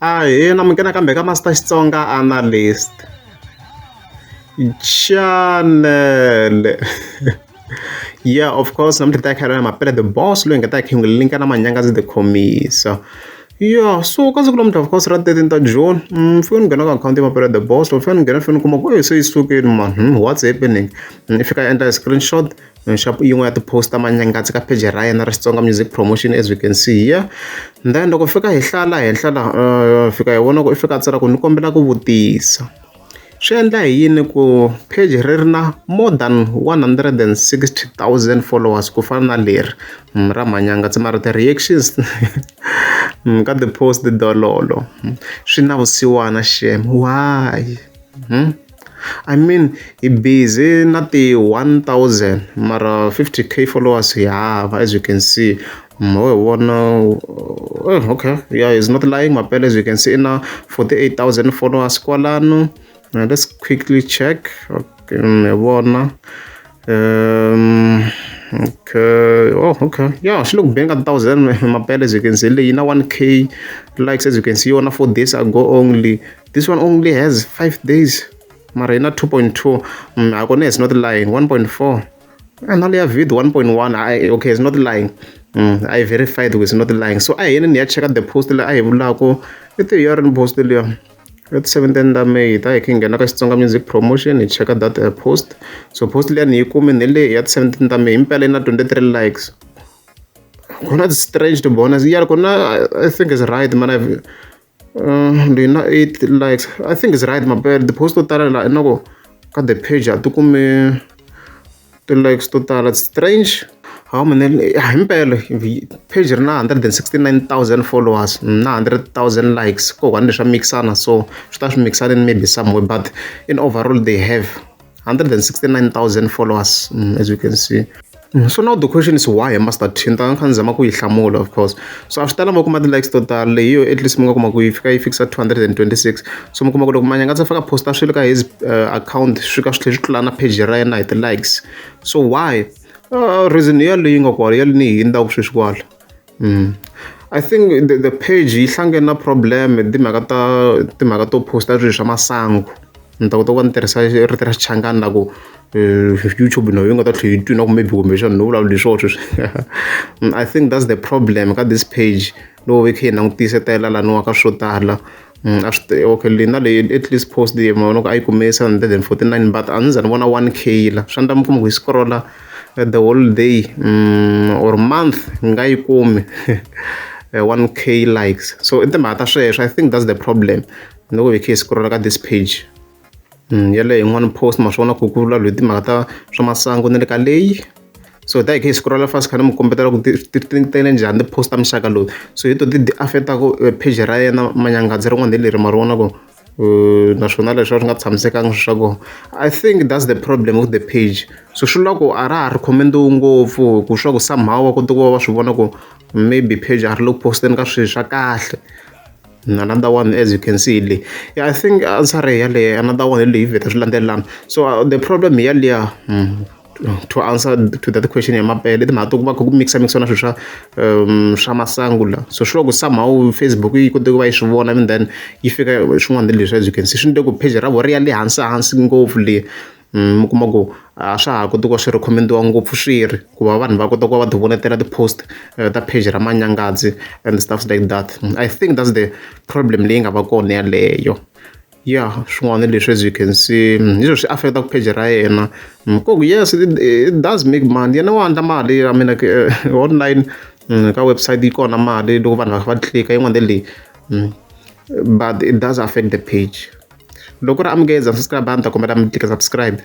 Ahee, namukela kambe ka Master Xitsonga Analyst channel. Yeah, of course, I'm the Mapele the boss, look at that king link and Manyangatsi the commissar. Yeah, so because of course right there in the June, phone gonna account Mapele the boss, or phone gonna phone come up, say it's okay, man. What's happening? If you can enter a screenshot, you want to post a Manyangatsi page and Xitsonga music promotion as we can see here. Then loko fika hi hlala fika hi vona ku i fika tsala ku ni kombela ku vutisa swi endla hi yini ku page ri ri na more than 160,000 followers ku fana na leri ra Manyangatsi mara ti-reactions ka ti-post dololo swi na vusiwana shem why I mean hi busy na ti-1,000 mara 50k followers hi hava as you can see. Okay, yeah, it's not lying. Mapele, as you can see now, 48,000 followers. Let's quickly check. Okay, okay. Oh, okay. Yeah, she look bang at 1,000. Mapele, as you can see, you know, 1k likes, as you can see, on 4 days ago only. This one only has 5 days. Marina 2.2. It's not lying. 1.4. And only have vid 1.1. Okay, it's not lying. I verified it's not lying. So I didn't check out the post. I have lako. It's a year and post. It's 17th May. I can get a Xitsonga music promotion. You check out that post. So post le ni come in the 17th May. Impele na 23 likes. That's strange to bonus. Yeah, I think it's right, man. I've 8 likes. I think it's right, my bad. The post total no got the page. I took me. The likes total. It's strange. How many page na 169,000 followers, na 100,000 likes. Ko one mixana, so start mixing maybe somewhere, but in overall they have 169,000 followers, as you can see. So now the question is why I must attend of course. So after the likes total, at least I fix at 226. So Manyangatsi post his account page right likes. So why? Reason I think the page is a problem. The magato post masangu. YouTube I think that's the problem. Got this page. No we can notice okay, at least post the I commissar 149 but and 1k la. Shanda mkum scroll the whole day or month ngai come 1k likes. So in the matter I think that's the problem. No we can scroll at this page. Yale in one post mashona kukula luti magata shamasango nele so that case scroll fast kanam computer ku the post am shakalo so it did affect page ra yana Manyangatsi rin'wana le marona go national nga tshamisekanga shago. I think that's the problem with the page. So shulako ara recommend ngopfu ku shako somehow ko to va swi vona ku maybe page are look posting ka swi swa kahle. Another one as you can see yeah I think answer another one so the problem here to answer to that question Mapele the mix on shamasangula so sure somehow Facebook you could do and then if you as you can see shouldn't page really answer go mukumago asha ko to ko recommend ngopfu swiri ku va vanhu va kota ku va divonetela the post ta page ra Manyangatsi and stuff like that. I think that's the problem leyi nga va kona yaleyo. Yeah, swin'wana leswi as you can see leswi swi affect page ra yena yes it does make money yena wa endla mali I mean like online ka website yi kona mali loko vanhu va click yin'wana leyi but it does affect the page. Loko ra amukeza subscribe button ta kombela mi tika subscribe.